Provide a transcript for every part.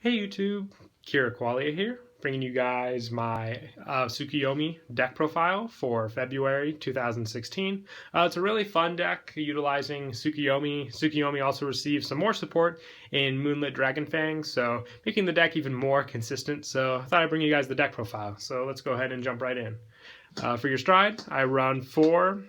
Hey YouTube, Kira Qualia here, bringing you guys my Tsukuyomi deck profile for February 2016. It's a really fun deck utilizing Tsukuyomi. Tsukuyomi also receives some more support in Moonlit Dragonfang, so making the deck even more consistent. So I thought I'd bring you guys the deck profile. So let's go ahead and jump right in. For your stride, I run 4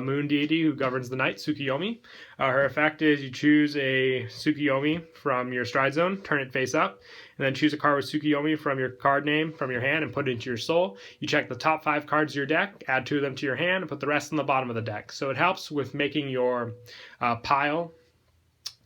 Moon Deity who governs the night, Tsukuyomi. Her effect is you choose a Tsukuyomi from your stride zone, turn it face up, and then choose a card with Tsukuyomi from your card name from your hand and put it into your soul. You check the top 5 cards of your deck, add 2 of them to your hand, and put the rest in the bottom of the deck. So it helps with making your pile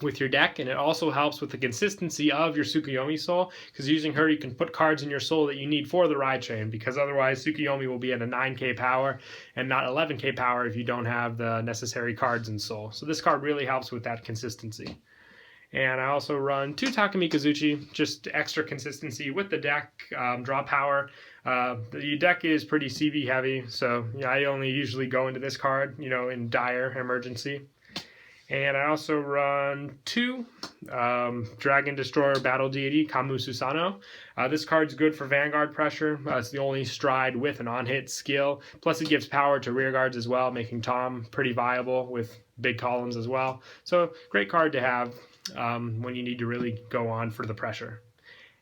with your deck, and it also helps with the consistency of your Tsukuyomi soul, because using her you can put cards in your soul that you need for the ride chain, because otherwise Tsukuyomi will be at a 9k power and not 11k power if you don't have the necessary cards in soul. So this card really helps with that consistency. And I also run 2 Takumi Kazuchi, just extra consistency with the deck, draw power. The deck is pretty CV heavy, so yeah, I only usually go into this card, in dire emergency. And I also run 2 Dragon Destroyer Battle Deity, Kombu Susanoo. This card's good for Vanguard pressure. It's the only stride with an on-hit skill. Plus it gives power to rear guards as well, making Tom pretty viable with big columns as well. So great card to have when you need to really go on for the pressure.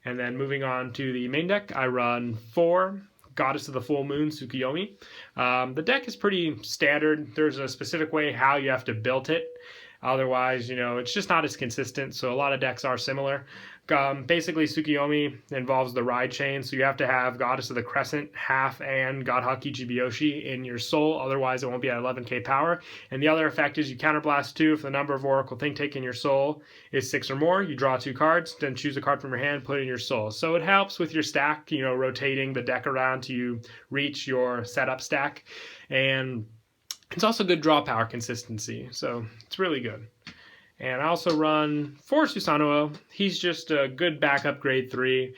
And then moving on to the main deck, I run 4 Goddess of the Full Moon, Tsukuyomi. The deck is pretty standard. There's a specific way how you have to build it. Otherwise, it's just not as consistent, so a lot of decks are similar. Basically, Tsukuyomi involves the ride chain, so you have to have Goddess of the Crescent, half, and God Haki Jibyoshi in your soul, otherwise it won't be at 11k power. And the other effect is you counterblast 2 if the number of Oracle Think Take in your soul is 6 or more. You draw 2 cards, then choose a card from your hand, put it in your soul. So it helps with your stack, rotating the deck around till you reach your setup stack. And it's also good draw power consistency, so it's really good. And I also run 4 Susanoo. He's just a good backup grade 3,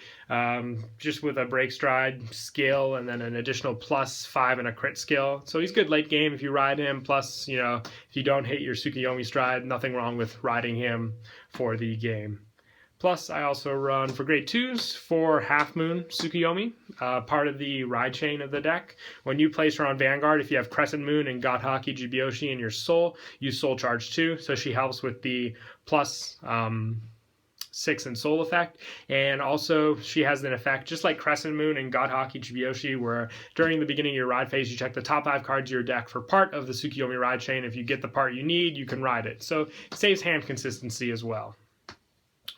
just with a break stride skill and then an additional +5 and a crit skill. So he's good late game if you ride him. Plus, if you don't hate your Tsukuyomi stride, nothing wrong with riding him for the game. Plus, I also run for grade 2s 4 Half Moon Tsukuyomi, part of the ride chain of the deck. When you place her on Vanguard, if you have Crescent Moon and God Haki Jibyoshi in your soul, use Soul Charge 2, so she helps with the plus 6 in soul effect. And also, she has an effect just like Crescent Moon and God Haki Jibyoshi, where during the beginning of your ride phase, you check the top 5 cards of your deck for part of the Tsukuyomi ride chain. If you get the part you need, you can ride it. So it saves hand consistency as well.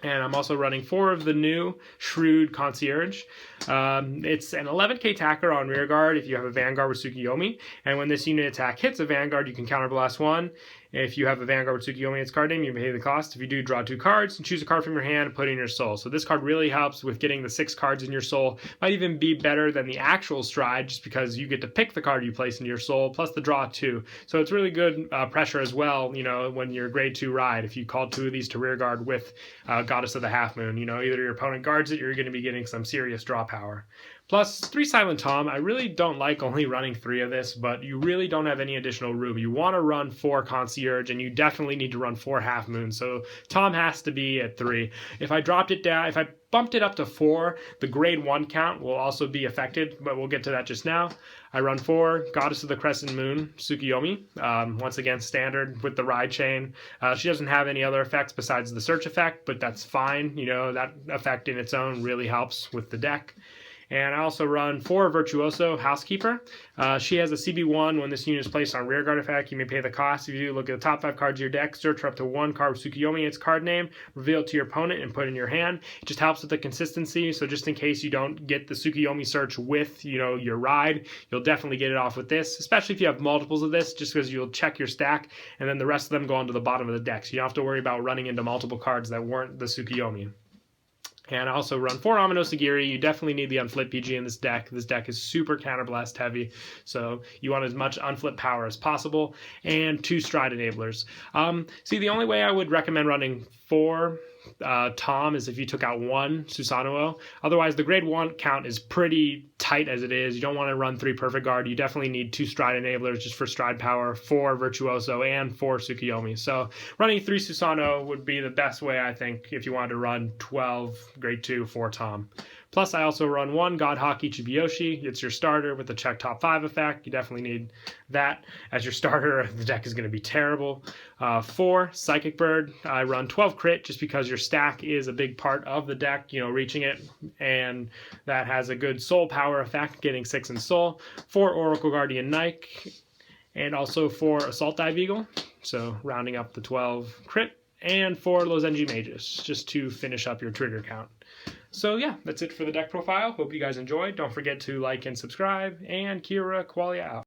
And I'm also running 4 of the new Trude Concierge. It's an 11k attacker on rearguard if you have a Vanguard with Tsukuyomi. And when this unit attack hits a Vanguard, you can counterblast 1. If you have a Vanguard with Tsukuyomi, its card name, you pay the cost. If you do, draw 2 cards and choose a card from your hand and put it in your soul. So this card really helps with getting the 6 cards in your soul. Might even be better than the actual stride, just because you get to pick the card you place into your soul, plus the draw 2. So it's really good pressure as well, when you're grade 2 ride. If you call 2 of these to rearguard with Goddess of the Half Moon, either your opponent guards it, you're going to be getting some serious draw power. Plus 3 Silent Tom. I really don't like only running 3 of this, but you really don't have any additional room. You want to run 4 Concierge, and you definitely need to run 4 Half Moon, so Tom has to be at 3. If I bumped it up to 4, the grade 1 count will also be affected, but we'll get to that just now. I run 4 Goddess of the Crescent Moon, Tsukuyomi, once again standard with the ride chain. She doesn't have any other effects besides the search effect, but that's fine. That effect in its own really helps with the deck. And I also run 4 Virtuoso, housekeeper. She has a CB1. When this unit is placed on rearguard effect, you may pay the cost. If you do, look at the top 5 cards of your deck, search for up to 1 card with Tsukuyomi, its card name, reveal it to your opponent, and put it in your hand. It just helps with the consistency, so just in case you don't get the Tsukuyomi search with, your ride, you'll definitely get it off with this, especially if you have multiples of this, just because you'll check your stack, and then the rest of them go onto the bottom of the deck, so you don't have to worry about running into multiple cards that weren't the Tsukuyomi. And I also run 4 Ominous Aguirre. You definitely need the unflip PG in this deck. This deck is super counterblast heavy, so you want as much unflip power as possible, and 2 stride enablers. See, the only way I would recommend running 4 Tom is if you took out 1 Susanoo. Otherwise, the grade 1 count is pretty tight as it is. You don't want to run 3 perfect guard. You definitely need 2 stride enablers just for stride power, 4 Virtuoso, and 4 Tsukuyomi. So running 3 Susanoo would be the best way, I think, if you wanted to run 12 grade 2 for Tom. Plus, I also run 1 God Hockey Chibiyoshi. It's your starter with the check top 5 effect. You definitely need that as your starter. The deck is going to be terrible. 4 Psychic Bird. I run 12 crit just because your stack is a big part of the deck, you know, reaching it, and that has a good soul power effect, getting 6 in soul. 4 Oracle Guardian Nike, and also 4 Assault Dive Eagle, so rounding up the 12 crit, and 4 Lozenji Mages, just to finish up your trigger count. So yeah, that's it for the deck profile. Hope you guys enjoyed. Don't forget to like and subscribe, and Kira Qualia out.